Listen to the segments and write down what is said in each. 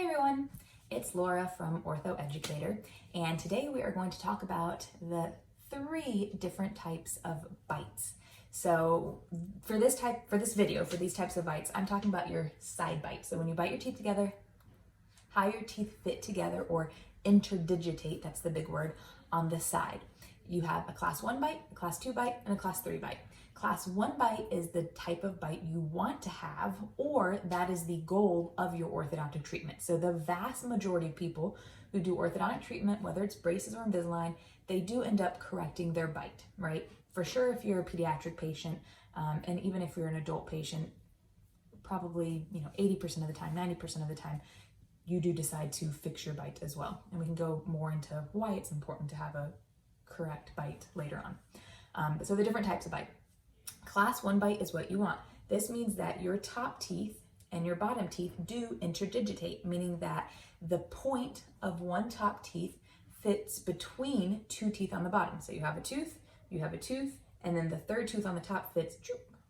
everyone, it's Laura from Ortho Educator, and today we are going to talk about the 3 different types of bites. So for these types of bites, I'm talking about your side bites. So when you bite your teeth together, how your teeth fit together or interdigitate, that's the big word, on the side. You have a class 1 bite, a class 2 bite, and a class 3 bite. Class 1 bite is the type of bite you want to have, or that is the goal of your orthodontic treatment. So the vast majority of people who do orthodontic treatment, whether it's braces or Invisalign, they do end up correcting their bite, right? For sure, if you're a pediatric patient, and even if you're an adult patient, probably 80% of the time, 90% of the time, you do decide to fix your bite as well. And we can go more into why it's important to have a correct bite later on. So the different types of bite. Class 1 bite is what you want. This means that your top teeth and your bottom teeth do interdigitate, meaning that the point of one top teeth fits between 2 teeth on the bottom. So you have a tooth, and then the third tooth on the top fits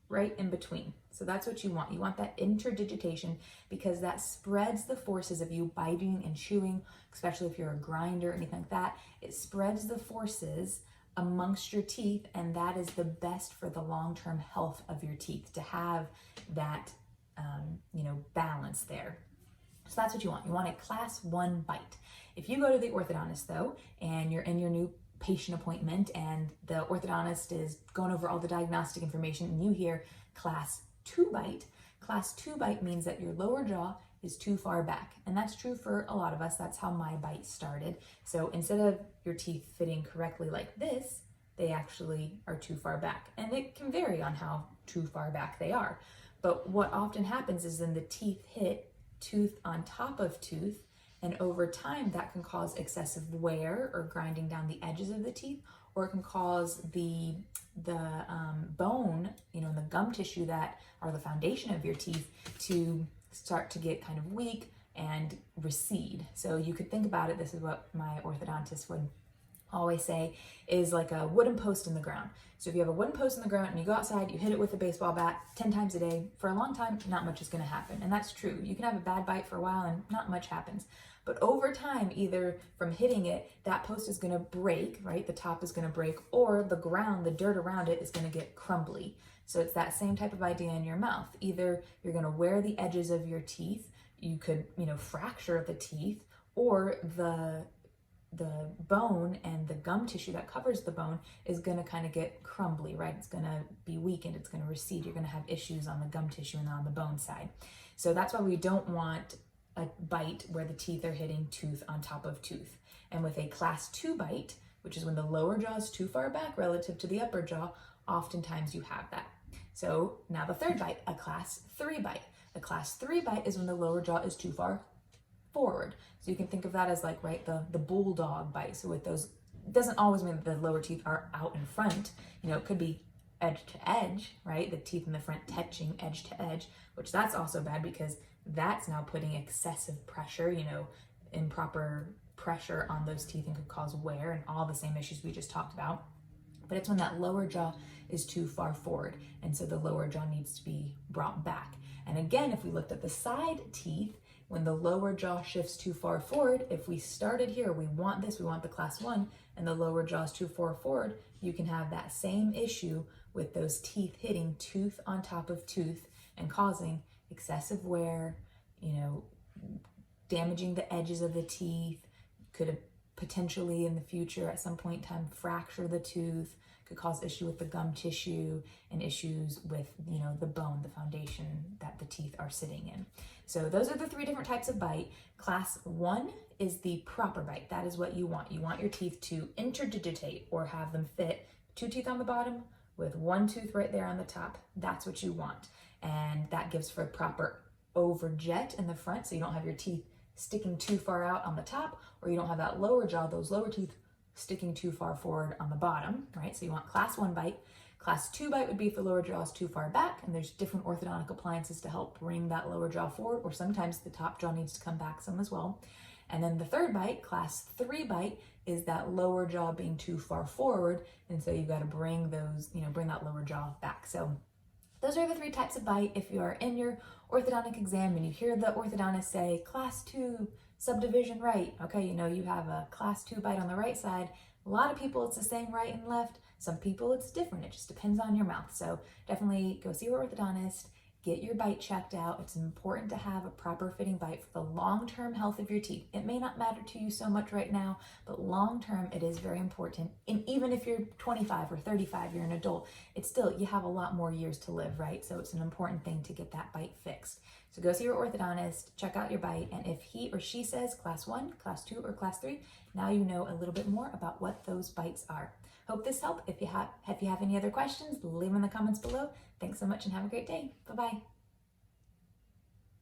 right in between. So that's what you want. You want that interdigitation because that spreads the forces of you biting and chewing, especially if you're a grinder or anything like that. It spreads the forces amongst your teeth, and that is the best for the long-term health of your teeth, to have that balance there. So that's what you want. You want a class 1 bite. If you go to the orthodontist though, and you're in your new patient appointment and the orthodontist is going over all the diagnostic information and you hear class 2 bite means that your lower jaw is too far back. And that's true for a lot of us. That's how my bite started. So instead of your teeth fitting correctly like this, they actually are too far back. And it can vary on how too far back they are. But what often happens is then the teeth hit tooth on top of tooth, and over time that can cause excessive wear or grinding down the edges of the teeth, or it can cause the bone, the gum tissue that are the foundation of your teeth, to start to get kind of weak and recede. So you could think about it, this is what my orthodontist would always say, is like a wooden post in the ground. So if you have a wooden post in the ground and you go outside, you hit it with a baseball bat 10 times a day, for a long time, not much is going to happen. And that's true. You can have a bad bite for a while and not much happens. But over time, either from hitting it, that post is going to break, right? The top is going to break, or the ground, the dirt around it is going to get crumbly. So it's that same type of idea in your mouth. Either you're going to wear the edges of your teeth, you could, fracture the teeth, or the bone and the gum tissue that covers the bone is going to kind of get crumbly, right? It's going to be weakened, it's going to recede. You're going to have issues on the gum tissue and on the bone side. So that's why we don't want a bite where the teeth are hitting tooth on top of tooth. And with a class 2 bite, which is when the lower jaw is too far back relative to the upper jaw, oftentimes you have that. So now the third bite, a class 3 bite. A class 3 bite is when the lower jaw is too far forward. So you can think of that as like, right, the bulldog bite. So with those, it doesn't always mean that the lower teeth are out in front. It could be edge to edge, right? The teeth in the front touching edge to edge, which that's also bad because that's now putting excessive pressure, improper pressure on those teeth, and could cause wear and all the same issues we just talked about. But it's when that lower jaw is too far forward, and so the lower jaw needs to be brought back. And again, if we looked at the side teeth, when the lower jaw shifts too far forward, if we started here, we want the class 1, and the lower jaw is too far forward, you can have that same issue with those teeth hitting tooth on top of tooth and causing excessive wear, damaging the edges of the teeth, could potentially in the future at some point in time fracture the tooth, could cause issue with the gum tissue and issues with, the bone, the foundation that the teeth are sitting in. So those are the 3 different types of bite. Class 1 is the proper bite. That is what you want. You want your teeth to interdigitate, or have them fit 2 teeth on the bottom with 1 tooth right there on the top. That's what you want. And that gives for a proper overjet in the front, so you don't have your teeth sticking too far out on the top, or you don't have that lower jaw, those lower teeth sticking too far forward on the bottom, right? So you want class 1 bite. Class 2 bite would be if the lower jaw is too far back, and there's different orthodontic appliances to help bring that lower jaw forward, or sometimes the top jaw needs to come back some as well. And then the third bite, class 3 bite, is that lower jaw being too far forward, and so you've got to bring those, bring that lower jaw back. So Those are the 3 types of bite. If you're in your orthodontic exam and you hear the orthodontist say class 2 subdivision right, okay, you know you have a class 2 bite on the right side. A lot of people it's the same right and left. Some people it's different. It just depends on your mouth. So definitely go see your orthodontist. Get your bite checked out. It's important to have a proper fitting bite for the long-term health of your teeth. It may not matter to you so much right now, but long-term it is very important. And even if you're 25 or 35, you're an adult, it's still, you have a lot more years to live, right? So it's an important thing to get that bite fixed. So go see your orthodontist, check out your bite, and if he or she says class 1, class 2, or class 3, now you know a little bit more about what those bites are. Hope this helped. If you have any other questions, leave them in the comments below. Thanks so much and have a great day. Bye-bye.